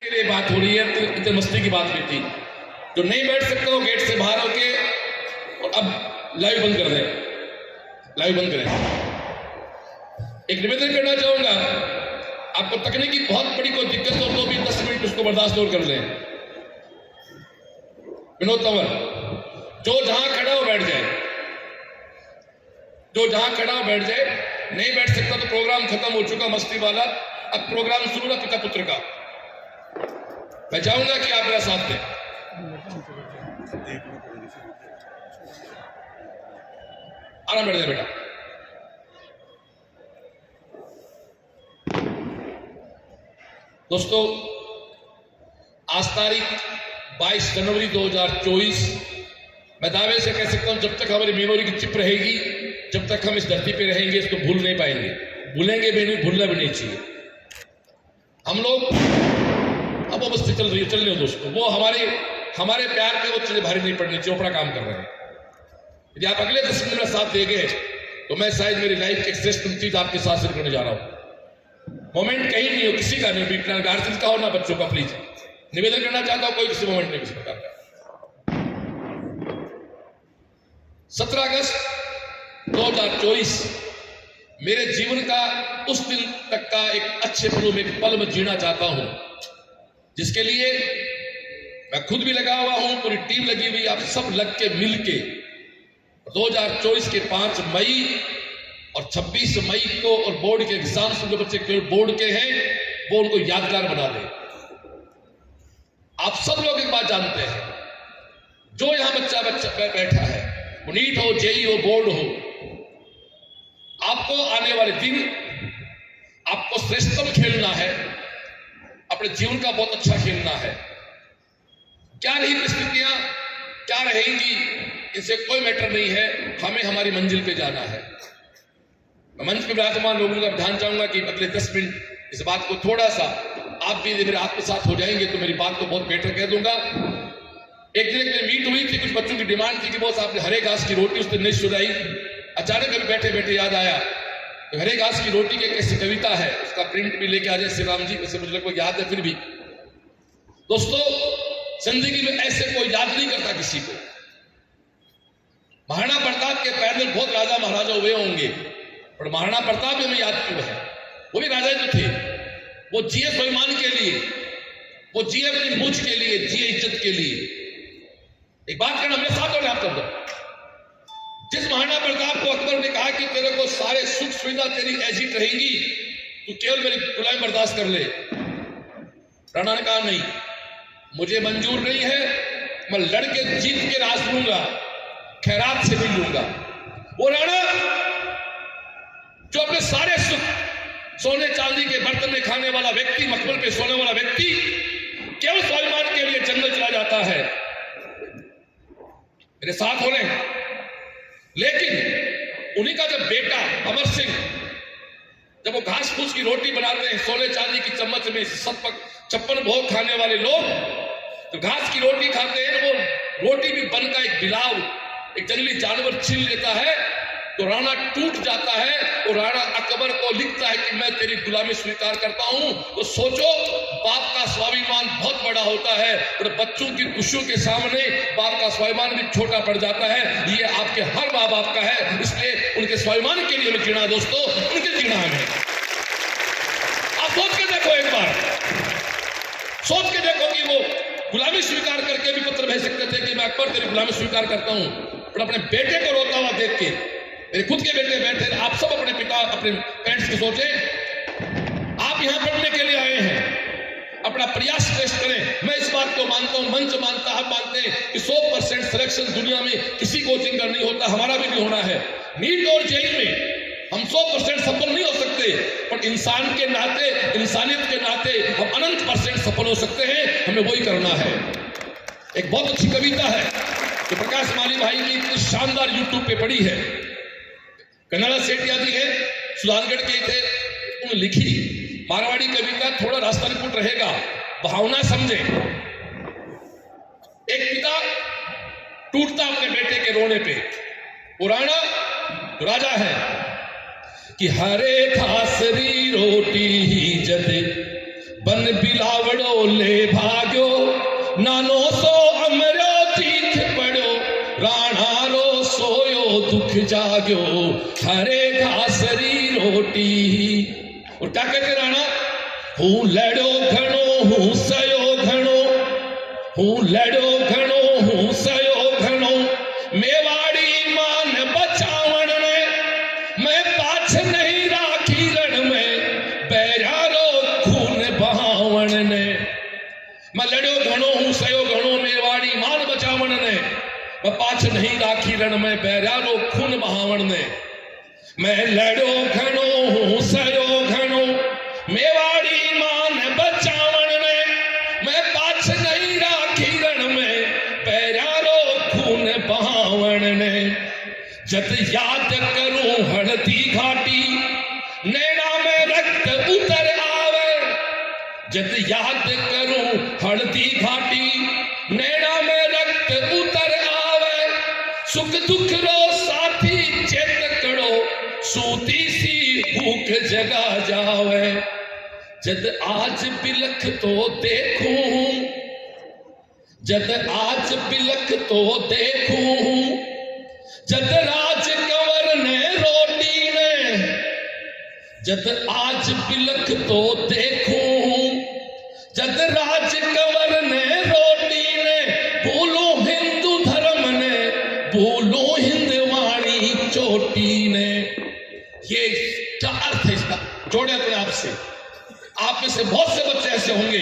के लिए बात हो रही है, तो इतनी मस्ती की बात भी थी। जो नहीं बैठ सकते हो गेट से बाहर होके, और अब लाइव बंद कर दें, लाइव बंद करें। एक निवेदन करना चाहूंगा, आपको तकनीकी बहुत बड़ी कोई दिक्कत हो तो भी 10 मिनट उसको बर्दाश्त और कर लें। विनोद तंवर, जो जहां खड़ा हो बैठ जाए, जो जहां खड़ा हो बैठ जाए। नहीं बैठ सकता तो प्रोग्राम खत्म हो चुका मस्ती वाला, अब प्रोग्राम शुरू है पिता पुत्र का। मैं चाहूंगा कि आप मेरा साथ दें। आराम बैठ जाए बेटा। दोस्तों, आज तारीख 22 जनवरी 2024। मैं दावे से कह सकता हूं, जब तक हमारी मेमोरी की चिप रहेगी, जब तक हम इस धरती पे रहेंगे, इसको भूल नहीं पाएंगे। भूलेंगे भी नहीं, भूलना भी नहीं चाहिए। हम लोग अब अवस्था चल रही है, चलने दो दोस्तों। वो हमारे प्यार के वो चीजें भारी नहीं पड़नी चाहिए, अपना काम कर रहे हैं। यदि आप अगले 10 मिनट मेरा साथ देंगे तो मैं शायद मेरी लाइफ की एक श्रेष्ठ चीज आपके साथ शेयर करने जा रहा हूं। मोमेंट कहीं नहीं हो, किसी का नहीं, ना गार्जियन का हो ना बच्चों का। प्लीज निवेदन करना चाहता हूं, कोई किसी मोमेंट नहीं किसी प्रकार का। 17 अगस्त 2024 मेरे जीवन का उस दिन तक का एक अच्छे पलों में एक पल में जीना चाहता हूं, जिसके लिए मैं खुद भी लगा हुआ हूं, पूरी टीम लगी हुई, आप सब लग के मिल के 2024 के 5 मई और 26 मई को, और बोर्ड के एग्जाम जो बच्चे केवल बोर्ड के हैं, वो उनको यादगार बना दे। आप सब लोग एक बात जानते हैं, जो यहां बच्चा बैठा है, वो नीट हो, जेई हो, बोर्ड हो, आपको आने वाले दिन आपको श्रेष्ठतम खेलना है, अपने जीवन का बहुत अच्छा खेलना है। क्या रही परिस्थितियां, क्या रहेंगी, इनसे कोई मैटर नहीं है, हमें हमारी मंजिल पे जाना है। मैं मंच पे विराजमान लोगों का ध्यान चाहूंगा कि अगले 10 मिनट इस बात को थोड़ा सा, आप भी मेरे आत्मसात हो जाएंगे तो मेरी बात को बहुत बेटर कह दूंगा। एक दिन एक मीट हुई थी, कुछ बच्चों की डिमांड थी कि बहुत आपने हरे घास की रोटी उस दिन नहीं सुनाई। अचानक अभी बैठे बैठे याद आया, तो हरे घास की रोटी की कैसी कविता है, उसका प्रिंट भी लेके आ जाए श्री राम जी, वैसे मुझे लगभग याद है। फिर भी दोस्तों, जिंदगी में ऐसे कोई याद नहीं करता किसी को। महाराणा प्रताप के पैदल बहुत राजा महाराजा हुए होंगे, पर महाराणा प्रताप हमें याद क्यों है? वो भी राजा जो थे, वो जिए स्वाभिमान के लिए, वो जिए अपनी मूछ के लिए, जिए इज्जत के लिए। एक बात करना मेरे साथ और आप कर दो। जिस महाराणा प्रताप को अकबर ने कहा कि तेरे को सारे सुख सुविधा तेरी एजिट रहेंगी, तू केवल मेरी गुलामी बर्दाश्त कर ले, राणा ने कहा नहीं, मुझे मंजूर नहीं है, मैं लड़के जीत के राज लूंगा, खैरात से भी लूंगा। वो राणा जो अपने सारे सुख सोने चांदी के बर्तन में खाने वाला व्यक्ति, मखमल पे सोने वाला व्यक्ति, केवल स्वाभिमान के लिए जंगल चला जाता है। मेरे साथ हो रहे हैं। लेकिन उन्हीं का जब बेटा अमर सिंह, जब वो घास फूस की रोटी बनाते हैं सोने चांदी की चम्मच में, 56 भोग खाने वाले लोग तो घास की रोटी खाते हैं, वो रोटी भी बन का एक बिलाव, एक जंगली जानवर छीन लेता है, तो राणा टूट जाता है। और राणा अकबर को लिखता है कि मैं तेरी गुलामी स्वीकार करता हूं। तो सोचो, बाप का स्वाभिमान बहुत बड़ा होता है, और बच्चों की खुशियों के सामने बाप का स्वाभिमान भी छोटा पड़ जाता है। ये आपके हर माँ बाप का है, इसलिए उनके स्वाभिमान के लिए हमें जीना दोस्तों, उनके जीना हमें। आप सोच के देखो, एक बार सोच के देखो कि वो गुलामी स्वीकार करके भी पत्र भेज सकते थे कि मैं अकबर तेरी गुलामी स्वीकार करता हूं, पर अपने बेटे को रोता हुआ देख के, मेरे खुद के बेटे बैठे, आप सब अपने पिता, अपने पेरेंट्स की सोचे। आप यहां पढ़ने के लिए आए हैं, अपना प्रयास टेस्ट करें। मैं इस बात को मानता हूं, मंच मानता, हम मानते हैं कि 100% सिलेक्शन दुनिया में किसी कोचिंग का नहीं होता, हमारा भी नहीं होना है। नीट और जेई में हम 100% सफल नहीं हो सकते, पर इंसान के नाते, इंसानियत के नाते हम अनंत % सफल हो सकते हैं। हमें वही करना है। एक बहुत अच्छी कविता है जो प्रकाश माली भाई की इतनी शानदार यूट्यूब पे पड़ी है, कन्नड़ा सेठिया जी है, सुधानगढ़ के थे, उन्होंने लिखी मारवाड़ी कविता, थोड़ा रास्ता रिपोर्ट रहेगा, भावना समझे। एक पिता टूटता अपने बेटे के रोने पे, वो राणा राजा है कि हरे खासरी रोटी ही जद बन बिलावड़ो ले भाग्यो नानो सो अमरो तीख पड़ो राणा रो सोयो दुख जाग्यो हरे घासरी रोटी। और क्या कहते राणा, हूँ लड़ो घणो हूँ सयो घणो, हूँ लड़ो घणो हूँ सयो घणो, मेवाड़ी मान बचावण ने मैं पाछ नहीं राखी रण में बैरारो खून बहावण ने। मैं लड़ो घणो हूँ सयो घणो, मेवाड़ी मान बचावण ने मैं पाछ नहीं राखी रण में बैरारो खून बहावण ने। मैं लड़ो घणो हूँ सयो घणो, मेवाड़ी मान बचावण ने मैं पाछ नहीं राखी रण में पैरारो खून बहावण ने। जद याद करूं हणती घाटी नैना में रक्त उतर आवे, जद याद करूं हणती घाटी नैना में रक्त उतर आवे, सुख दुख रो साथी चेत करो सूती सी भूख जगा जावे। जद आज बिलख तो देखूं, जद आज बिलख तो देखूं, जद राज कंवर ने रोटी ने, जद आज बिलख तो देखूं, जद राज कंवर ने रोटी ने, बोलो हिंदू धर्म ने, बोलो हिंदवाणी चोटी ने। ये क्या अर्थ है इसका, जोड़े अपने आप से। आप में से बहुत से बच्चे ऐसे होंगे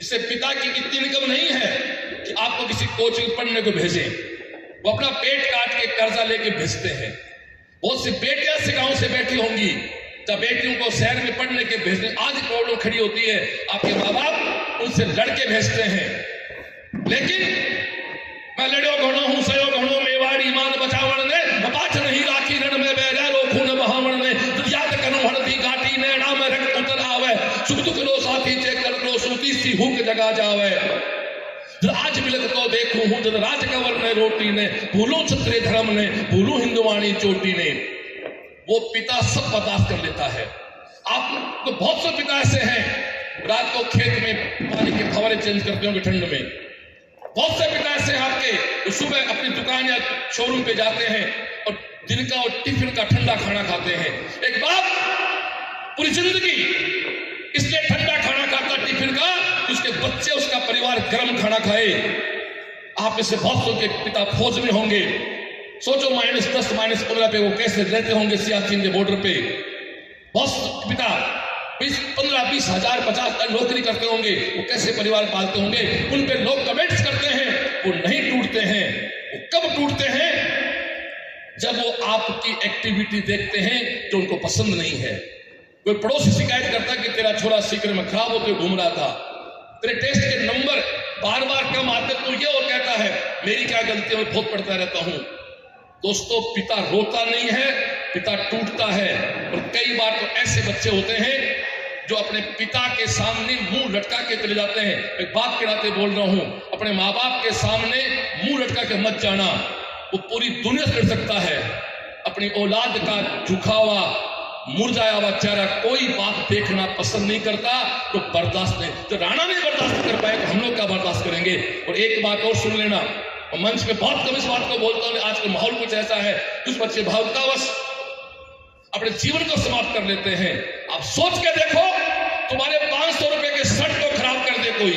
जिसे पिता की इतनी इनकम नहीं है कि आपको किसी कोचिंग पढ़ने को भेजें, वो अपना पेट काट के कर्जा लेके भेजते हैं। बहुत सी बेटियां ऐसे गांव से बैठी होंगी जब बेटियों को शहर में पढ़ने के भेजने, आज प्रॉब्लम खड़ी होती है, आपके माँ बाप उनसे लड़के भेजते हैं। लेकिन मैं लड़ो घणो हूं सयो घणो, मेवाड़ी मान बचावण ने मैं पाछ नहीं राखी रण में बैरारो खून बहावण ने। तो याद करूं हणती घाटी नैना में रक्त उतर आवे, सुख दुख लो साथी चेक कर लो सूती सी भूख जगा जावे। आज बिलख तो देखूं हूं जद राज कंवर ने रोटी ने, भूलो क्षत्रिय धर्म ने, भूलो हिंदवाणी चोटी ने। वो पिता सब बर्दाश्त कर लेता है। आप तो बहुत से पिता ऐसे हैं रात को खेत में पानी के फव्वारे चेंज करते होंगे ठंड में। बहुत से पिता ऐसे हैं आपके, तो सुबह अपनी दुकान या शोरूम पे जाते हैं और दिन का और टिफिन का ठंडा खाना खाते हैं। एक बाप पूरी जिंदगी इसलिए ठंडा खाना खाता टिफिन का कि उसके बच्चे, उसका परिवार गर्म खाना खाए। आप में से बहुत से के पिता फौज में होंगे। सोचो -10 -15 पे वो कैसे रहते होंगे सियाचिन के बॉर्डर पे। बहुत पिता 15-20 हजार 50 नौकरी करते होंगे, वो कैसे परिवार पालते होंगे। उन पे लोग कमेंट्स करते हैं, वो नहीं टूटते हैं। वो कब टूटते हैं? जब वो आपकी एक्टिविटी देखते हैं जो उनको पसंद नहीं है। कोई पड़ोसी शिकायत करता कि तेरा छोरा सीकर में खराब होते घूम रहा था, तेरे टेस्ट के नंबर बार बार कम आते, तो ये वो कहता है मेरी क्या गलती है, मैं बहुत पढ़ता रहता हूं। दोस्तों, पिता रोता नहीं है, पिता टूटता है। और कई बार तो ऐसे बच्चे होते हैं जो अपने पिता के सामने मुंह लटका के चले जाते हैं। एक बाप के नाते बोल रहा हूं, अपने माँ बाप के सामने मुंह लटका के मत जाना। वो पूरी दुनिया से लड़ सकता है। अपनी औलाद का झुका हुआ मुरझाया हुआ चेहरा कोई बाप देखना पसंद नहीं करता, तो बर्दाश्त नहीं। तो राणा नहीं बर्दाश्त कर पाए तो हम लोग क्या बर्दाश्त करेंगे। और एक बात और सुन लेना, मंच में बहुत कम इस बात को बोलता हूं, आज का माहौल कुछ ऐसा है, कुछ बच्चे भावुकतावश अपने जीवन को समाप्त कर लेते हैं। आप सोच के देखो, तुम्हारे 500 रुपए के शर्ट को खराब कर दे कोई,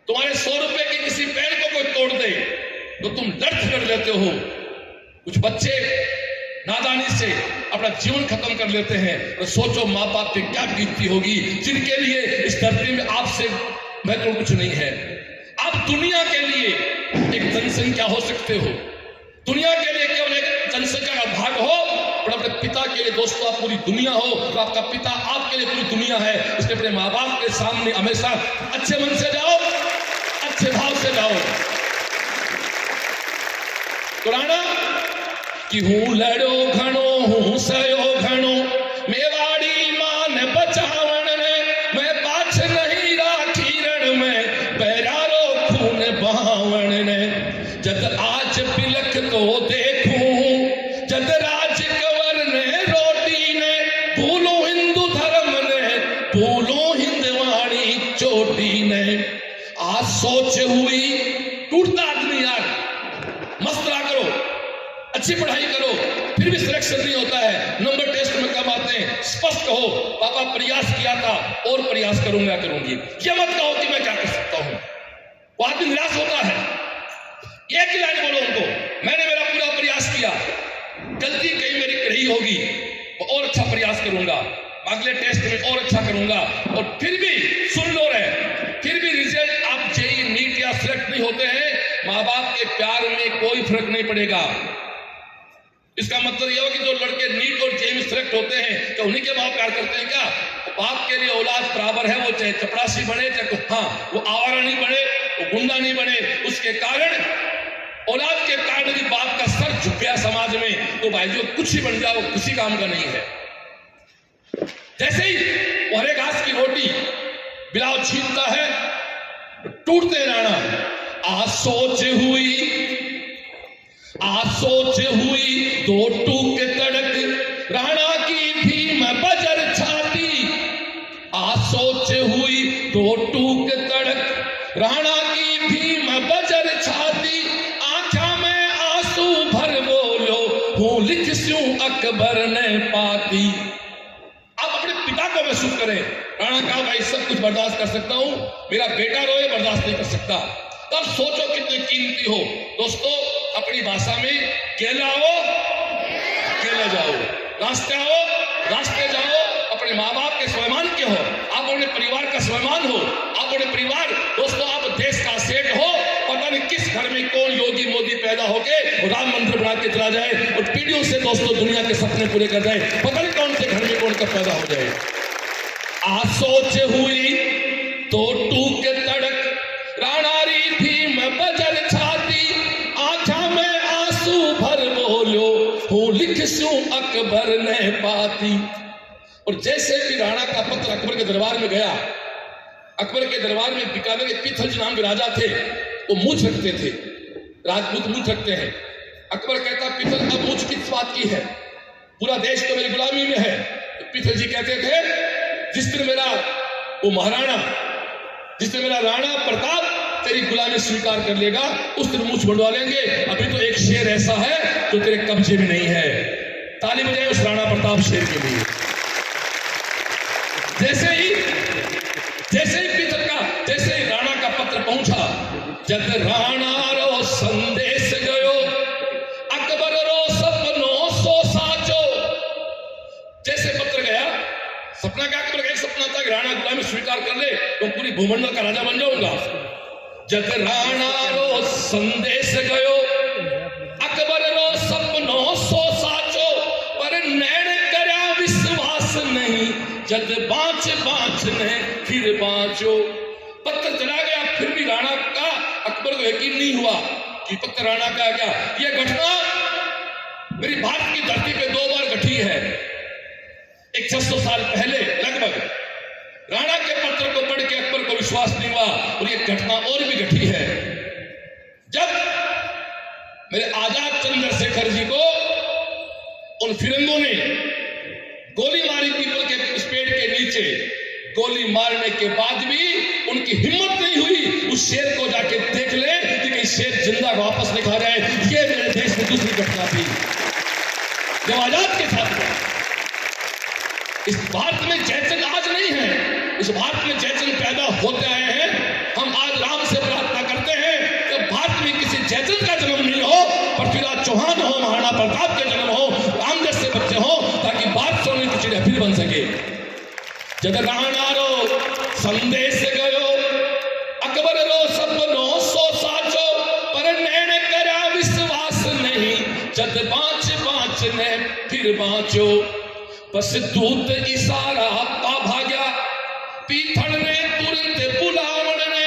तुम्हारे 100 रुपए के किसी पैर को कोई तोड़ दे, तो तुम दर्द कर लेते हो। कुछ बच्चे नादानी से अपना जीवन खत्म कर लेते हैं। और सोचो माँ बाप की क्या बीतती होगी, जिनके लिए इस धरती में आपसे महत्व कुछ नहीं है। आप दुनिया के लिए एक जनसंख्या हो सकते हो, दुनिया के लिए केवल एक जनसंख्या का भाग हो, पर अपने पिता के लिए दोस्तों आप पूरी दुनिया हो। तो आपका पिता आपके लिए पूरी दुनिया है। इसलिए अपने माँ बाप के सामने हमेशा अच्छे मन से जाओ, अच्छे भाव से जाओ। तो राणा कि हूं लड़ो घणो हूं सयो घणो, मेवाड़ी मान बचावण ने मैं पाछ नहीं राखी रण में बैरारो खून बहावण ने। जद आज बिलख तो देखूं, जद राज कंवर ने रोटी ने, भूलो हिंदू धर्म ने, भूलो हिंद ने आज सोच हुई। टूटता आदमी यार, मस्त रहा करो, अच्छी पढ़ाई करो, फिर भी सिलेक्शन नहीं होता है, नंबर टेस्ट में कम आते हैं, स्पष्ट कहो पापा प्रयास किया था और प्रयास करूंगा करूंगी। ये मत कहो कि मैं क्या कर सकता हूं, वो आदमी निराश होता है। एक ही लाइन बोलो उनको, मैंने मेरा पूरा प्रयास किया, गलती कहीं मेरी रही होगी, और अच्छा प्रयास करूंगा, अगले टेस्ट में और अच्छा करूंगा। और फिर भी सुन लो रे, फिर भी रिजल्ट आप जेई नीट या सिलेक्ट नहीं होते हैं, माँ बाप के प्यार में कोई फर्क नहीं पड़ेगा। इसका मतलब यह हो कि जो लड़के नीट और जेई में सिलेक्ट होते हैं तो उन्हीं के बाप प्यार करते हैं क्या? बाप के लिए औलाद बराबर है, वो चाहे चपरासी बने, चाहे वो आवारा नहीं बने, वो गुंडा नहीं बने, उसके कारण औलाद के कारण यदि बाप का सर झुक गया समाज में तो भाई जो कुछ ही बन जाओ किसी काम का नहीं है। जैसे ही हरे घास की रोटी बिलाव छीनता है टूटते राणा। आज सोच हुई दो टूक तड़क राणा की भीम बजर छाती। आज सोच हुई दो टूक तड़क राणा की भीम बजर छाती। आंखा में आंसू भर बोलो हूं लिख स्यूं अकबर ने पाती। आप अपने पिता को महसूस करें। राणा कहा भाई सब कुछ बर्दाश्त कर सकता हूं, मेरा बेटा रोए बर्दाश्त नहीं कर सकता। तब सोचो कितने कीमती हो दोस्तों। अपनी भाषा में केला हो केले जाओ, रास्ते आओ रास्ते जाओ। अपने माँ बाप के स्वाभिमान के हो, आप अपने परिवार का स्वाभिमान हो, आप अपने परिवार दोस्तों, आप देश का सेठ हो। पता नहीं किस घर में कौन योगी मोदी पैदा होके राम मंदिर बना के चला जाए और पीढ़ियों से दोस्तों दुनिया के सपने पूरे कर जाए। पता नहीं कौन से घर में कौन कब पैदा हो जाए। आज सोच हुई तो टूक तड़क राणा री भीम बजर छाती। आंखा में आंसू भर बोलो हूं लिख स्यूं अकबर ने पाती। और जैसे भी राणा का पत्र अकबर के दरबार में गया, अकबर के दरबार में बीकानेर के पीथल जी नाम के राजा थे, वो मूछ रखते थे, राजपूत मूछ रखते हैं। अकबर कहता पीथल अब मूछ किस बात की है, पूरा देश तो मेरी गुलामी में है। तो पीथल जी कहते थे जिस दिन मेरा वो महाराणा, जिस दिन मेरा राणा प्रताप तेरी गुलामी स्वीकार कर लेगा उस दिन मूछ बढ़वा लेंगे। अभी तो एक शेर ऐसा है जो तेरे कब्जे में नहीं है। ताली बजाए उस राणा प्रताप शेर के लिए। जैसे ही जैसे ही राणा का पत्र पहुंचा, जब राणा रो संदेश गयो अकबर रो सपनो सो साचो। जैसे पत्र गया, सपना क्या अकबर का एक सपना था कि राणा गुलामी स्वीकार कर ले तो पूरी भूमंडल का राजा बन जाऊंगा। जब राणा रो संदेश गयो अकबर रो सपनो सो साचो। पर नैण करया विश्वास नहीं जद बाँच ने फिर बाँचो। पत्र चला गया फिर भी राणा का अकबर को यकीन नहीं हुआ कि पत्र राणा का क्या। यह घटना मेरी भारत की धरती पे 2 बार घटी है। एक 600 साल पहले लगभग राणा के पत्र को पढ़ के अकबर को विश्वास नहीं हुआ, और यह घटना और भी घटी है जब मेरे आजाद चंद्रशेखर जी को उन फिरंगों ने गोली मारी पीपल के उस पेड़ के नीचे। गोली मारने के बाद भी उनकी हिम्मत नहीं हुई उस शेर को जाके देख ले कि कहीं शेर जिंदा वापस नहीं खा जाए। ये मेरे देश में दूसरी घटना थी जब आजाद के साथ हुआ। इस भारत में जयचंद आज नहीं है, इस भारत में जयचंद पैदा होते आए हैं। हम आज राम से प्रार्थना करते हैं कि भारत में किसी जयचंद का जन्म नहीं हो, पृथ्वीराज चौहान हो, महाराणा प्रताप के जन्म हो, राम जैसे बच्चे हो, ताकि बात सोने की चिड़िया फिर बन सके। जब राणा रो संदेश गयो अकबर रो सपनो सो साचो। पर नैण करा विश्वास नहीं जद बाँच ने फिर बाँचो। बस दूत इशारा पा भाग्या पीथल ने तुरंत बुलावण ने।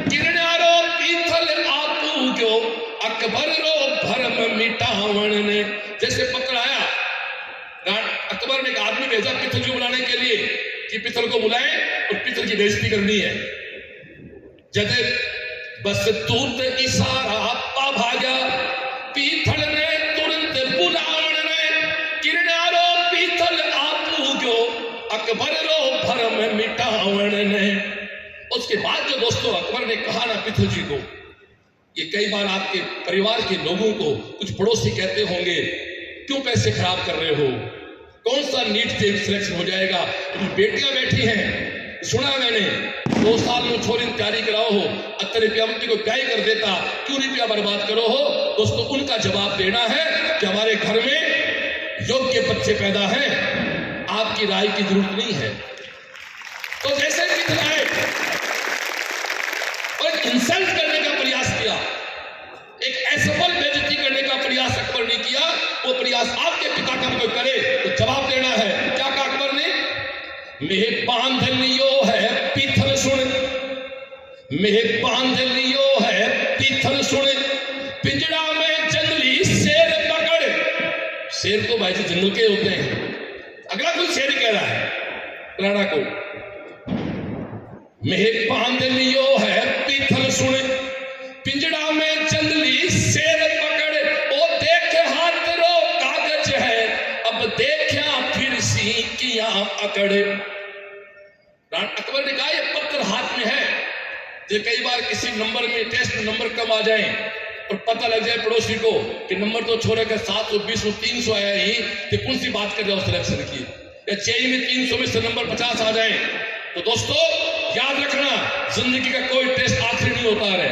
किरणारो पीथल आपू गयो अकबर रो भरम मिटावण ने। जैसे पत्र आया, अकबर ने एक आदमी भेजा पीथल को बुलाने के लिए कि पीथल को बुलाए और पीथल की बेइज्जती करनी है। जब बस दूत इशारा पा भाग्या पीथल ने तुरंत बुलावण ने। किरणारो पीथल आपू गयो अकबर रो भरम मिटावण ने। उसके बाद जो दोस्तों अकबर ने कहा ना पृथ्वी जी को, ये कई बार आपके परिवार के लोगों को कुछ पड़ोसी कहते होंगे, क्यों पैसे खराब कर रहे हो, कौन सा नीट से सिलेक्शन हो जाएगा, बेटियां बैठी हैं, सुना मैंने 2 साल में छोरी तैयारी कराओ हो, 70 रुपया मंत्री को क्या ही कर देता, क्यों रुपया बर्बाद करो हो। दोस्तों उनका जवाब देना है कि हमारे घर में योग्य बच्चे पैदा हैं, आपकी राय की जरूरत नहीं है। तो जैसे दिखलाए और इंसल्ट करने का प्रयास किया, एक असफल बेइज्जती करने का प्रयास अकबर ने किया, वो प्रयास आपके पिता का कोई करे तो जवाब देना है। क्या कहा अकबर ने, मेह बांध लियो है पीथल सुन, मेह बांध लियो है पीथल सुन, पिंजड़ा में जंगली शेर पकड़। शेर तो भाई जंगल के होते हैं, अगला कोई शेर कह रहा है राणा को, मेह बांध लियो है पीथल सुन, पिंजड़ा में जंगली शेर पकड़, ओ देख हाथ रो कागज है, अब देखा फिर सी किया अकड़। अकबर ने कहा ये पत्र हाथ में है, जो कई बार किसी नंबर में टेस्ट में नंबर कम आ जाए और पता लग जाए पड़ोसी को कि नंबर तो छोरे का 720 में 300 आया ही, तो कौन सी बात कर रहे हो सिलेक्शन की, या चेई में 300 में से नंबर 50 आ जाए। तो दोस्तों याद रखना, जिंदगी का कोई टेस्ट आखिरी नहीं होता है,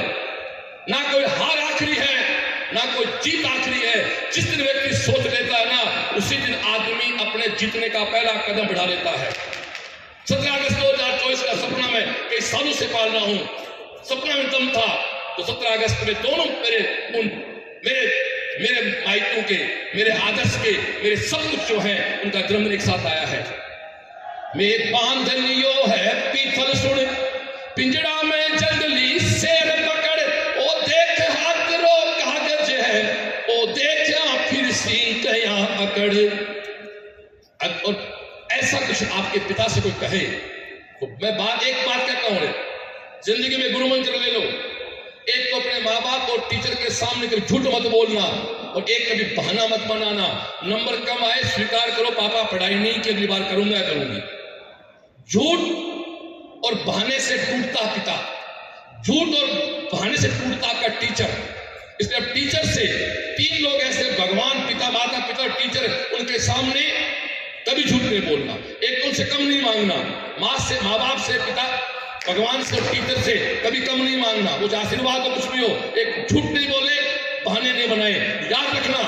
ना कोई हार आखिरी है, ना कोई जीत आखिरी है। जिस दिन व्यक्ति सोच लेता है ना, उसी दिन आदमी अपने जीतने का पहला कदम बढ़ा लेता है। 17 अगस्त 2024 का सपना मैं कई सालों से पाल रहा हूं, सपना में दम था तो 17 अगस्त में दोनों मेरे मायकों के, मेरे आदर्श के, मेरे सब कुछ जो है उनका जन्मदिन एक साथ आया है। मैं बांध लियो है पीथल सुन, पिंजड़ा में जंगली शेर पकड़, ओ देख हाथ रो कागज है, ओ देखा फिर सी गया अकड़। और ऐसा कुछ आपके पिता से कोई कहे तो मैं एक बात कहता हूं, जिंदगी में गुरु मंत्र ले लो, एक तो अपने माँ बाप और टीचर के सामने कभी झूठ मत बोलना, और एक कभी बहाना मत बनाना। नंबर कम आए स्वीकार करो, पापा पढ़ाई नहीं की, अगली बार करूंगा करूंगी। झूठ और बहाने से टूटता पिता, झूठ और बहाने से टूटता आपका टीचर। इसलिए अब टीचर से 3 लोग ऐसे, भगवान, पिता, माता पिता, टीचर, उनके सामने कभी झूठ नहीं बोलना, एक उनसे कम नहीं मांगना, माँ बाप से, पिता, भगवान से, टीचर से कभी कम नहीं मांगना, वो आशीर्वाद हो कुछ भी हो, एक झूठ नहीं बोले, बहाने नहीं बनाए। याद रखना,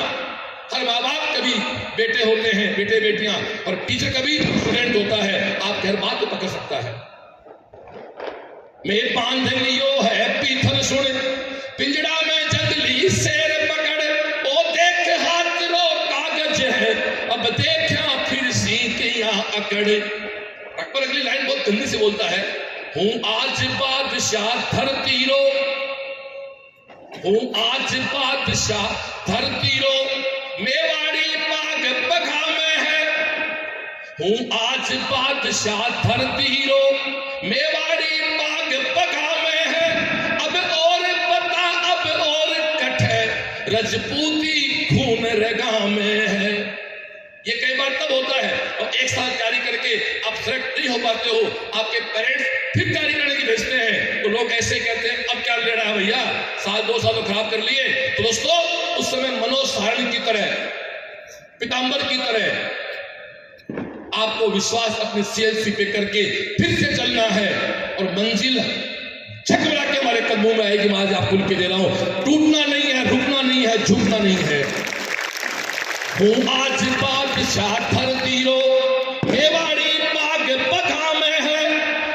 हर माँ बाप कभी बेटे होते हैं, बेटे बेटियां, और टीचर कभी स्टूडेंट होता है। आप हर बात को पकड़ सकता है। मैं बांध लियो है पीथल सुन, पिंजड़ा में जंगली शेर पकड़, ओ देख हाथ रो कागज है, अब देखा फिर सी किया अकड़। अकबर अगली लाइन बहुत गंदी से बोलता है, हूं आज बादशाह धरती रो, हूं आज बादशाह धरती रो, मेवाड़ी बाग बघा में है, हूं आज बादशाह धरती रो, मेवाड़ी बाग बघा में है, अब और बता, अब और कट है, रजपूती खून रगा में है। ये कई बार तब होता है और एक साल तैयारी करके आप सेलेक्ट नहीं हो पाते हो, आपके पेरेंट्स फिर तैयारी करने की भेजते हैं, तो लोग ऐसे कहते हैं अब क्या ले रहा है भैया, 2 साल तो खराब कर लिए। तो दोस्तों उस समय मनोज सारणी की तरह, पीताम्बर की तरह आपको विश्वास अपने CLC पे करके फिर से चलना है, और मंजिल झकमरा के हमारे कदमों में आएगी। मैं आज आपको लिख के दे रहा हूं, टूटना नहीं है, रुकना नहीं है, झुकना नहीं है। हूं आज बादशाह धरती रो, मेवाड़ी बाग बघा में है,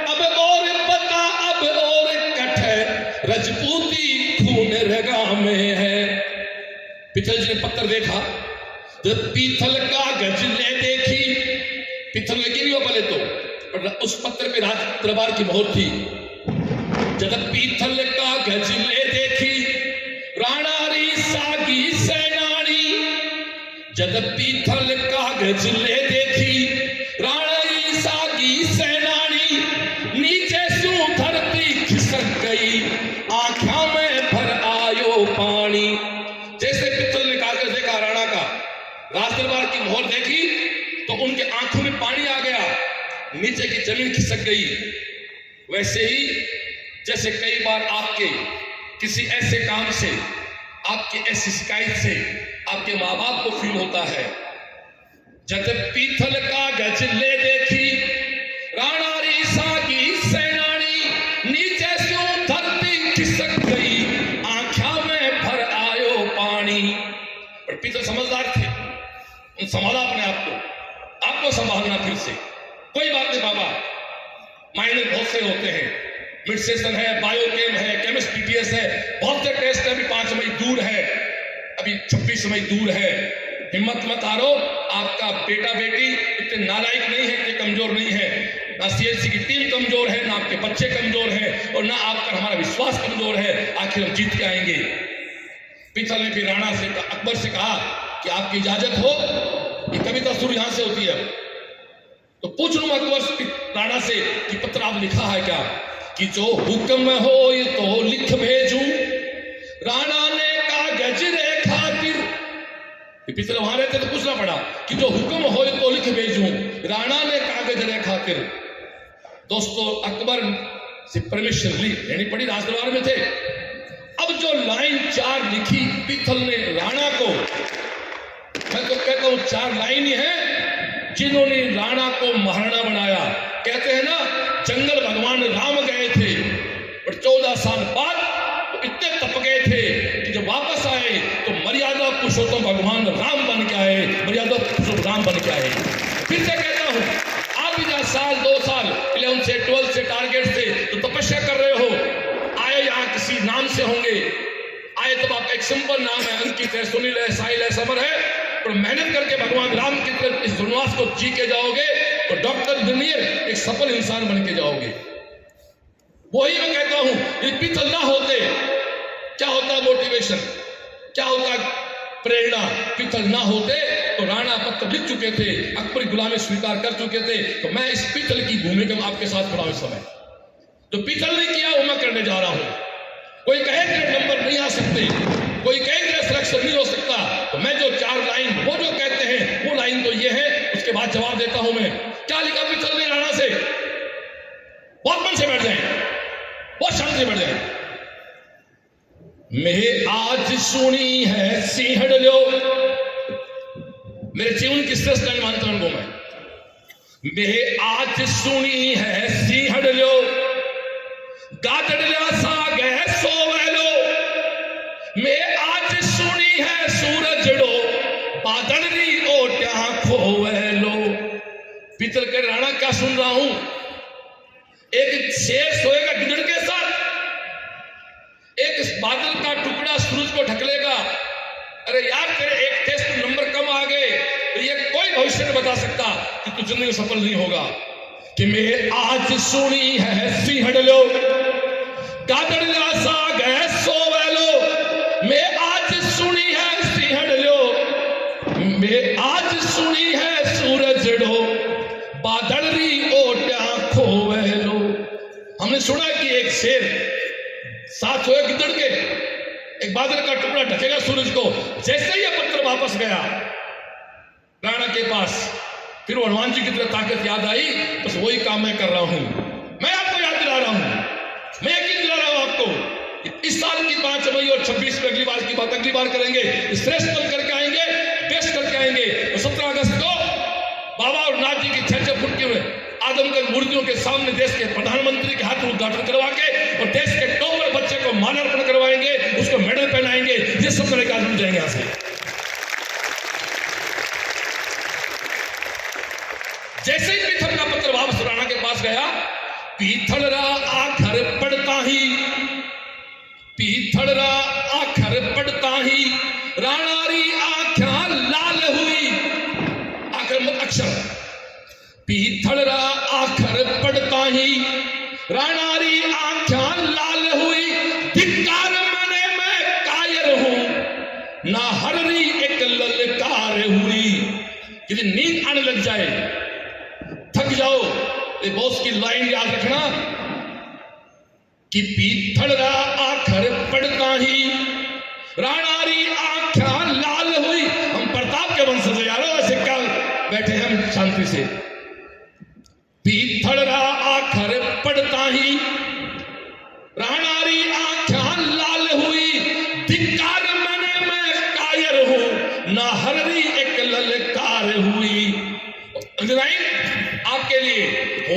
अब और बता, अब और कट है, रजपूती खून रगा में है। पीथल जी ने पत्थर देखा, जब पीथल कागज ले देखी, पीथल लेके नहीं हो पहले तो, पर उस पत्थर पे राज दरबार की मोहर थी। जब पीथल कागज ले देखी, राणा री सागी सेनानी, जब पीथल कागज ले देखी, राणा री सागी सेनानी, नीचे सू धरती खिसक गई, आंखों में भर आयो पानी। जैसे पीथल ने कागज देखा राणा का, राज दरबार की मोहर देखी, तो उनके आंखों में पानी आ गया, नीचे की जमीन खिसक गई। वैसे ही जैसे कई बार आपके किसी ऐसे काम से, आपकी ऐसी शिकायत से आपके माँ बाप को फील होता है, जब पीतल कागज ले देखी राणा री सागी सेनानी, नीचे से धरती खिसक गई, आंखा में भर आयो पानी। पर पीतल समझदार थे, उन संभाला अपने आप को, आपको संभालना फिर से। कोई बात नहीं बाबा, मायने बहुत से होते हैं, मिड सेशन है, बायोकेम है, केमिस्ट्री टीएस है, बहुत से टेस्ट है, अभी 5 मई दूर है, अभी 26 मई दूर है। हिम्मत मत हारो, आपका बेटा बेटी इतने नालायक नहीं है, इतने कमजोर नहीं है, ना सीएलसी की टीम कमजोर है, ना आपके बच्चे कमजोर हैं, और ना आपका हमारा विश्वास कमजोर है। आखिर हम जीत के आएंगे। पीतल ने फिर राणा से, अकबर से कहा कि आपकी इजाजत हो, ये कविता शुरू यहां से होती है, तो पूछ लूं अकबर राणा से कि पत्र आप लिखा है क्या, कि जो हुक्म हो ये तो लिख भेजूं, राणा ने कागज रे खातिर। पिछले वहां रहते तो पूछना पड़ा कि जो हुक्म हो ये तो लिख भेजूं, राणा ने कागज रे खातिर। दोस्तों, अकबर से परमिशन लेनी पड़ी, राजदरबार में थे। अब जो लाइन 4 लिखी पीतल ने राणा को, मैं तो कहता हूं 4 लाइन ही है जिन्होंने राणा को महाराणा बनाया। कहते हैं ना, जंगल भगवान राम गए थे और 14 साल बाद तो इतने तप गए थे कि जब वापस आए तो मर्यादा पुरुषोत्तम भगवान राम बन के आए, मर्यादा पुरुषोत्तम राम बन के आए। फिर से कहता हूं, आप भी जहां साल 2 साल 11 से 12 से टारगेट से तो तपस्या कर रहे हो, आए यहाँ किसी नाम से होंगे, आए तब आपका एक सिंपल नाम है, अंकित है, सुनील है, साहिल है, समर है, और मेहनत करके भगवान राम की तरफ इस वनवास को जी के जाओगे तो डॉक्टर इंजीनियर एक सफल इंसान बन के जाओगे। वही मैं कहता हूं, ये पीतल ना होते क्या होता मोटिवेशन, क्या होता प्रेरणा, पीतल ना होते तो राणा पत्र लिख चुके थे, अकबर गुलामी स्वीकार कर चुके थे। तो मैं इस पीतल की भूमिका में आपके साथ खड़ा हूं इस समय। जो पीतल ने किया वो मैं करने जा रहा हूं। कोई कहे कि नंबर नहीं आ सकते, कोई कहे कि सिलेक्शन नहीं हो सकता, तो मैं जो 4 लाइन वो जो कहते हैं वो लाइन तो ये है, उसके बाद जवाब देता हूं मैं। क्या लिखा पीतल ने राणा से? बहुत मन से बैठ जाए, बहुत शांति से बैठ जाए। मैं आज सुनी है सिंहड़ लो, मेरे जीवन की श्रेष्ठ लाइन मानता हूं मैं आज सुनी है सिंहड़ लो, गादड़िया साग है सोवेलो, मैं आज सुनी है सूरजड़ो, बादल री ओट्या खोवेलो। पीतल के राणा क्या सुन रहा हूं? एक शेर सोएगा गिदड़ के साथ, एक बादल का टुकड़ा सूरज को ढक लेगा। अरे यार, तेरे एक टेस्ट में नंबर कम आ गए तो ये कोई भविष्य नहीं बता सकता कि तू जिंदगी में सफल नहीं होगा। कि मैं आज सुनी है सिंहड़ लो, गादड़िया साग है सोवेलो, मैं आज सुनी है सिंहड़ लो, मैं आज सुनी है सूरजड़ो, बादल री ओट्या खोवेलो। हमने सुना कि एक शेर साथ होए गिदड़ के, एक बादल का टुकड़ा ढकेगा सूरज को। जैसे ही यह पत्र वापस गया राणा के पास, फिर हनुमान जी की तरफ ताकत याद आई, बस वही काम मैं कर रहा हूं। मैं आपको याद दिला रहा हूं, मैं यकीन दिला रहा हूं आपको, इस साल की 5 मई और 26 में अगली बार की बात अगली बार करेंगे, श्रेष्ठ बन करके आएंगे, बेस्ट करके आएंगे। तो 17 अगस्त को बाबा और नाथ जी की 6 फुट की आदमकद मूर्तियों के सामने देश के प्रधानमंत्री के हाथ उद्घाटन करवा के और देश के टॉपर बच्चे को माल्यार्पण करवाएंगे, उसको मेडल पहनाएंगे। ये सब तरह का आदमी जाएंगे यहां से। जैसे ही पीथल का पत्र वापस राणा के पास गया, पीथल रा आखर पढ़ता ही, पीथल रा आखर पढ़ता ही, राणा री आंखें लाल हुई। आखर अक्षर, पीथल रा आखर पढ़ता ही, राणा री आंखें लाल हुई। धिक्कार मने मैं कायर हूं, ना हर री एक ललकार हुई। यदि नींद आने लग जाए, थक जाओ, ये बॉस की लाइन याद रखना कि पीथल रा आखर पढ़ता ही, राणा री आंखें लाल हुई। हम प्रताप के वंशज यारो, ऐसे क्या बैठे हम शांति से। पीथल रा आखर पढ़ता ही,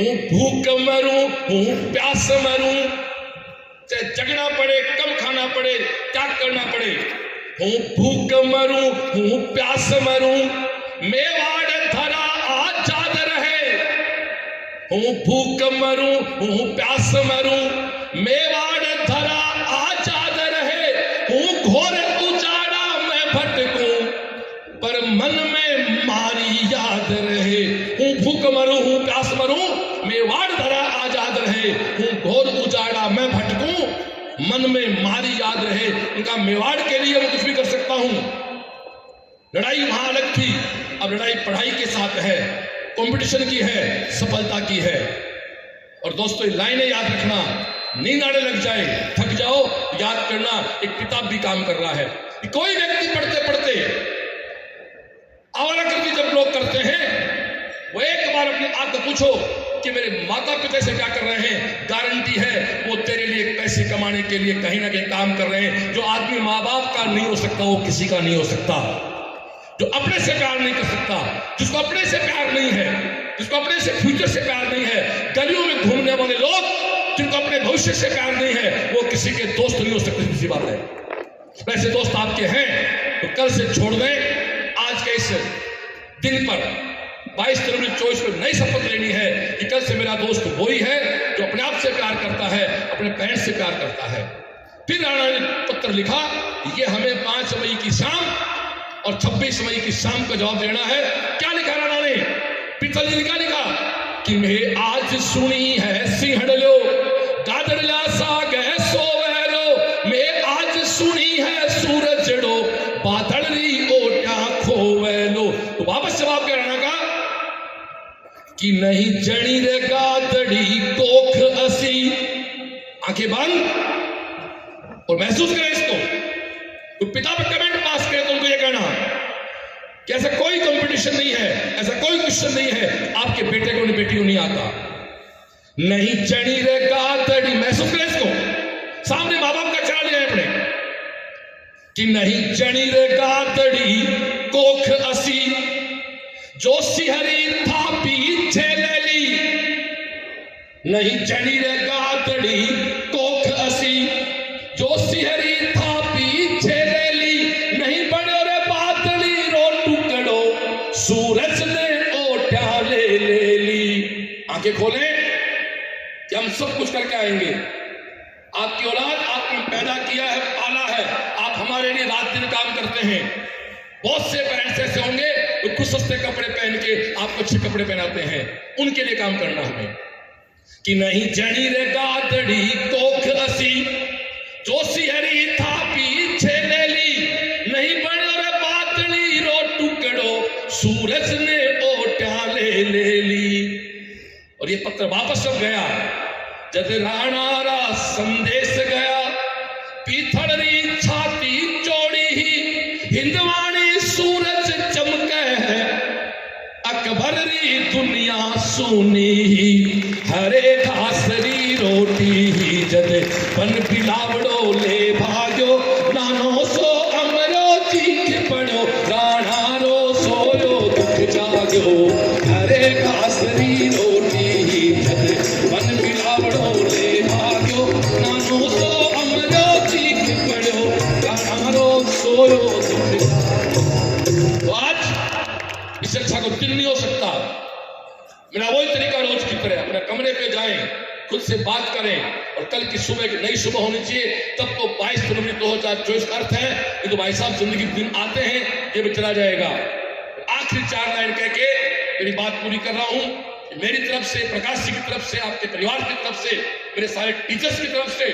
हूं भूख मरूं, हूं प्यास मरूं, चाहे जगना पड़े, कम खाना पड़े, त्याग करना पड़े, हूं भूख मरूं, हूं प्यास मरूं, मेवाड़ धरा आजाद रहे। हूं भूख मरूं, हूं प्यास मरूं, मेवाड़ धरा आजाद रहे। हूं घोर उजाड़ा मैं भटकूं, पर मन में मारी याद रहे। हूं भूख मरूं, हूं प्यास मरूं, मेवाड़ धरा आजाद रहे। हूं घोर उजाड़ा मैं भटकूं, मन में मारी याद रहे। उनका मेवाड़ के लिए मैं कुछ भी कर सकता हूं। लड़ाई वहां अलग थी, अब लड़ाई पढ़ाई के साथ है, कंपटीशन की है, सफलता की है। और दोस्तों ये लाइनें याद रखना, नींद आने लग जाए, थक जाओ, याद करना एक किताब भी काम कर रहा है। कोई व्यक्ति पढ़ते पढ़ते आवारागर्दी जब लोग करते हैं, वो एक बार अपने आप को पूछो कि मेरे माता पिता से क्या कर रहे हैं। गारंटी है वो तेरे लिए पैसे कमाने के लिए कहीं ना कहीं काम कर रहे हैं। जो आदमी माँ बाप का नहीं हो सकता वो किसी का नहीं हो सकता। जो अपने से प्यार नहीं कर सकता, जिसको अपने से प्यार नहीं है, जिसको अपने से फ्यूचर से प्यार नहीं है, गलियों में घूमने वाले लोग जिनको अपने भविष्य से प्यार नहीं है, वो किसी के दोस्त नहीं हो सकते। किसी बात है, वैसे दोस्त आपके हैं तो कल से छोड़ दें। आज के इस दिन पर 22 जनवरी 24 को नई शपथ लेनी है कि कल से मेरा दोस्त वही है जो अपने आप से प्यार करता है, अपने पेरेंट्स से प्यार करता है। फिर राणा ने पत्र लिखा, ये हमें 5 मई की शाम और 26 मई की शाम का जवाब देना है। क्या लिखा राणा ने? पिताजी ने क्या लिखा कि मैं आज सुनी है सिंहड़लो गादड़ला साग है सोवेलो, मैं आज सुनी है सूरजड़ो बादड़ी ओटा खोवेलो। तो वापस जवाब क्या राणा का कि नहीं जड़ी रे गादड़ी कोख असी। आंखें बंद और महसूस करें इसको। तो पिता पे कमेंट पास करे तो उनको ये कहना कि ऐसा कोई कंपटीशन नहीं है, ऐसा कोई क्वेश्चन नहीं है आपके बेटे को बेटी को नहीं आता। नहीं चढ़ी रे गादड़ी, महसूस करें इसको, सामने माँ बाप का चढ़ा लिया अपने कि नहीं चढ़ी रे गादड़ी कोख असी, जो सिहरी था पीछे ले ली। नहीं चढ़ी रे गादड़ी कोख असी, जो सिहरी था पीछे ले ली। नहीं बड़ो रे बादली रो टुकड़ो, सूरज ने ओटा ले ली। आंखें खोलें कि हम सब कुछ करके आएंगे। आपकी औलाद आपने पैदा किया है, पाला है, आप हमारे लिए रात दिन काम करते हैं। बहुत से पेरेंट्स ऐसे होंगे जो कुछ सस्ते कपड़े पहन के आपको अच्छे कपड़े पहनाते हैं, उनके लिए काम करना हमें। कि नहीं जड़ी रे गादड़ी कोख असी, जो सिहरी था पीछे ले ली। नहीं बड़ो रे बादली रो टुकड़ो, सूरज ने ओटा ले ली। और ये पत्र वापस जब गया, जब राणा रा संदेश गया, पीथड़ी छाती चौड़ी ही हिंदवाणी सूरज चमके है, अकबर री दुनिया सुनी ही हरे घासरी रोटी ही। जद बन पिलावड़ो ले भाग्यो, नानो सो अमरो चीख पड़ो, राणा रो सोयो दुख जाग्यो। हरे घासरी रोटी ही जद बन पिलावड़ो ले भाग्यो, नानो सो अमरो चीख पड़ो, राणा रो सोयो दुख जाग्यो। तो आज इससे अच्छा कोई दिन नहीं हो सकता। मेरा वही तरीका रोज की तरह अपने कमरे पे जाएं, खुद से बात करें, और कल की सुबह की नई सुबह होनी चाहिए। तब तो 22 जनवरी 2024 का अर्थ है कि तो भाई साहब जिंदगी दिन आते हैं, ये भी चला जाएगा। आखिरी 4 लाइन कह के मेरी बात पूरी कर रहा हूं। मेरी तरफ से, प्रकाश जी की तरफ से, आपके परिवार की तरफ से, मेरे सारे टीचर्स की तरफ से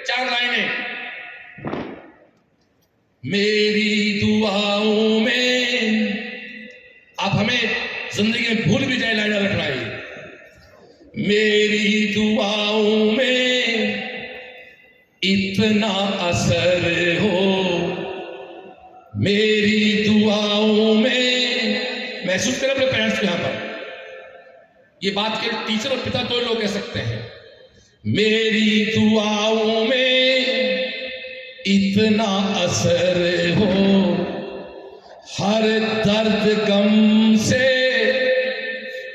4 लाइनें। मेरी दुआओं में, आप हमें जिंदगी में भूल भी जाए लाइनें रखना है। मेरी दुआओं में इतना असर हो, मेरी दुआओं में। महसूस करें अपने पेरेंट्स को। यहां पर ये बात के टीचर और पिता दो लोग कह सकते हैं। मेरी दुआओं में इतना असर हो, हर दर्द गम से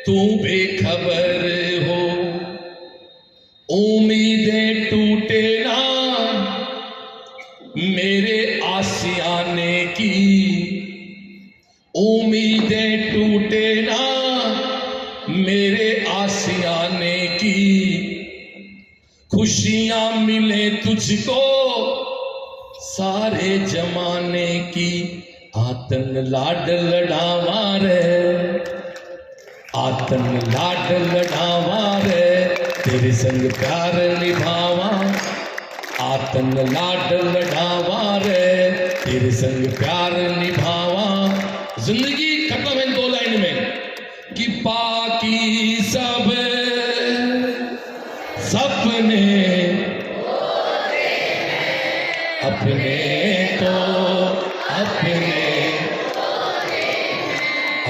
तू बेखबर हो। जाने की, उम्मीदें टूटे ना मेरे आशियाने की, खुशियां मिले तुझको सारे जमाने की, आतन लाड लड़ावा रे, आतन लाड लड़ावा रे, तेरे संग प्यार निभावा, आतन लाड लड़ावा रे, तेरे संग प्यार निभावा। जिंदगी खत्म है 2 लाइन में कि बाकी सब सपने अपने तो अपने,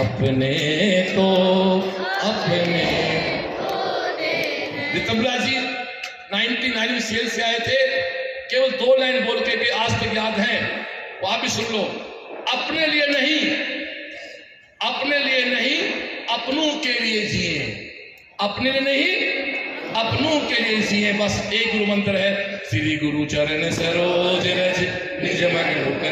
अपने तो अपने। रितमला जी 99 में सेल से आए थे, केवल 2 लाइन बोल के भी आज तक याद है, वो आप भी सुन लो। अपने लिए नहीं, अपने लिए नहीं, अपनों के लिए जिए, अपने लिए नहीं, अपनों के लिए जिए। बस एक गुरु मंत्र है, श्री गुरु चरण सरोज रज निज मन मुकुर।